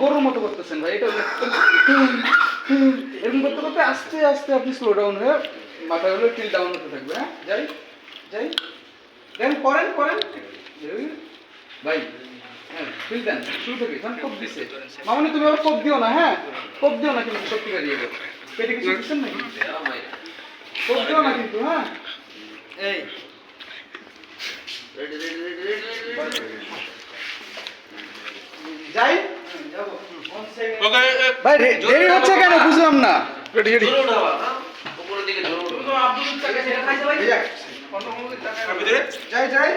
গরুর মতো করতেছেন ভাই, এটা এরকম করতে করতে আস্তে আস্তে আপনি স্লো ডাউন হয়ে মাথা হলো টিল ডাউন হতে থাকবে। হ্যাঁ, যাই যাই দেন করেন করেন ভাই। হ্যাঁ, ফিল দেন শুরু থেকে, এখন কোপ দিছে মামনি, তুমি আবার কোপ দিও না। হ্যাঁ, কোপ দিও না কিন্তু সত্যিকার ইয়ে পেটে কিছু দিচ্ছেন নাকি, কোপ দিও না কিন্তু। হ্যাঁ, এই যাই যাবো ভাই, দেরি হচ্ছে কেন বুঝলাম না। রেডি রেডি উপরের দিকে ধরো, তো আব্দুল চাকা ছেড়ে খাইছে ভাই। যাই যাই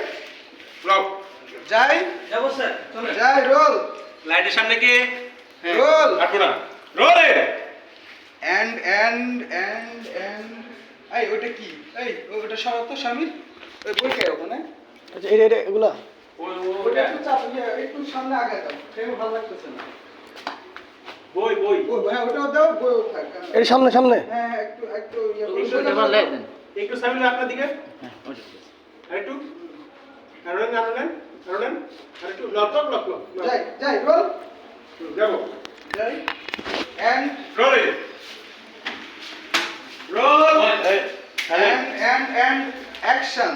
ব্লক যাই যাবো স্যার, চলে যাই রোল লাইটের সামনে কি রোল কাটবো না রোল এন্ড এই ওটা কি, এই ওটা সরাও তো স্বামী, ওই বই কে ওখানে। আচ্ছা এটা এগুলা ওটা একটু চাপ একটু সামনে আগে দাও, ফ্রেম ভালো লাগতেছে না। বই বই ওই হ্যাঁ ওটা দাও, বই থাক। এর সামনে সামনে হ্যাঁ হ্যাঁ, একটু একটু একটু সামনে আপনার দিকে আরেকটু আরোলেন আরোলেন আরোলেন আরেকটু লক লক লক লক যাই যাই রোল যাবো যাই and roll roll and action.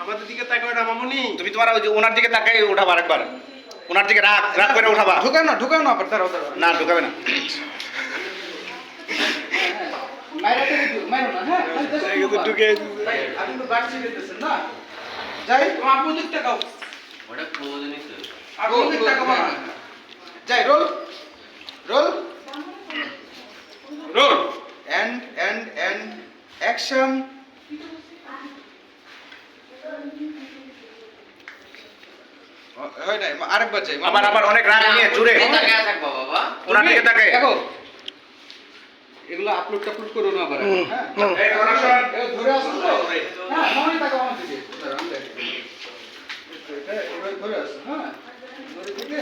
আমাদের দিকে তাকাও না মামুনি, তুমি তোমার ওই যে ওনার দিকে তাকাই উঠাবা আরেকবার, ওনার দিকে রাগ রাগ করে উঠাবা। ঢুকাও না আবার, দাঁড়াও দাঁড়াও, না ঢুকাবে না। মাইরাতে দিও, মাইরো না। হ্যাঁ কিন্তু ঢুকে আপনি তো বাড়ছি দিতেছেন না। যাই আপু দিক তাকাও, ওটা ক্লোজ নিছে আপু দিক তাকাও না। যাই roll roll roll and action. হয় নাই, আরেকবার যাই। আবার আবার অনেক রাগ নিয়ে জুড়ে তাকায় থাকবা বাবা। ওনার দিকে তাকাই। দেখো এগুলো আপলোড টাপলোড করো না আবার। হ্যাঁ এই প্রোডাকশন ধরে আসো তো। হ্যাঁ মনে থাকো আমার দিকে, দাঁড়ান দেখ এটা এবার ধরে আসো। হ্যাঁ ধরে থেকে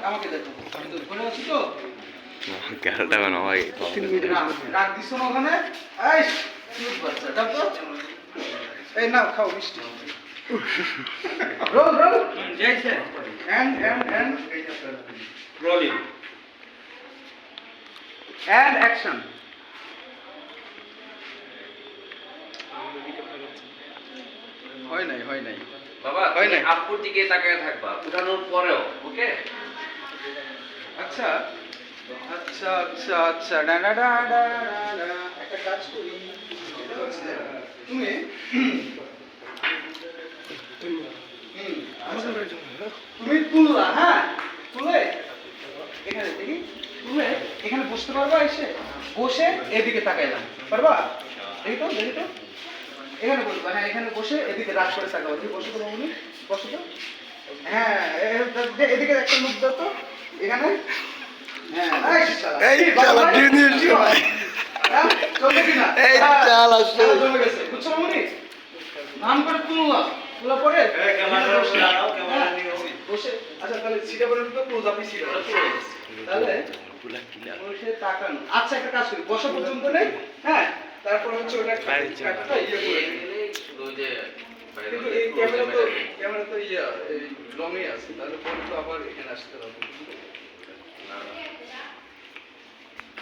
আমাকে দেখো, ধরে আসো তো। ক্যালটা বানা ভাই 3 মিনিট ডাক দিছো না ওখানে, এই কিউট বাচ্চা দাও তো। এই নাও খাও মিষ্টি। রোল রোল যাই স্যার and রোলিং action. হয় নাই বাবা হয় নাই। আপুর দিকে তাকায় থাকবা উঠানোর পরেও, ওকে? আচ্ছা আচ্ছা আচ্ছা আচ্ছা ডা ডা ডা ডা ডা। একটা কাজ করি, এটা হচ্ছে তুমি তুমি তুললা। হ্যাঁ তুলে এখানে দেখি, তুলে এখানে বসতে পারবা, এসে বসে এদিকে তাকাইলাম পারবা, দেখি তো দেখি তো এখানে বসবা। হ্যাঁ এখানে বসে এদিকে রাগ করে তাকাবো, তুমি বসে তো মামুনি, বসো তো। হ্যাঁ এদিকে একটা মুখ দাও তো এখানে। হ্যাঁ এই চালা জিনিস ভাই, চলবে কিনা, এই চালা চলে গেছে, বুঝছো মামুনি। নাম করে তুললা, তুলা পরে বসে। আচ্ছা তাহলে সিটা পরে তো ক্লোজ আপনি সিটা তাহলে বসে তাকানো। আচ্ছা একটা কাজ করি, বসা পর্যন্ত নেই। হ্যাঁ তারপর হচ্ছে ওটা কাটটা ইয়ে করে দিই। শুধু ওই যে বাইরে কিন্তু এই ক্যামেরা তো ইয়ে এই লংয়ে আছে, তাহলে পরে তো আবার এখানে আসতে হবে।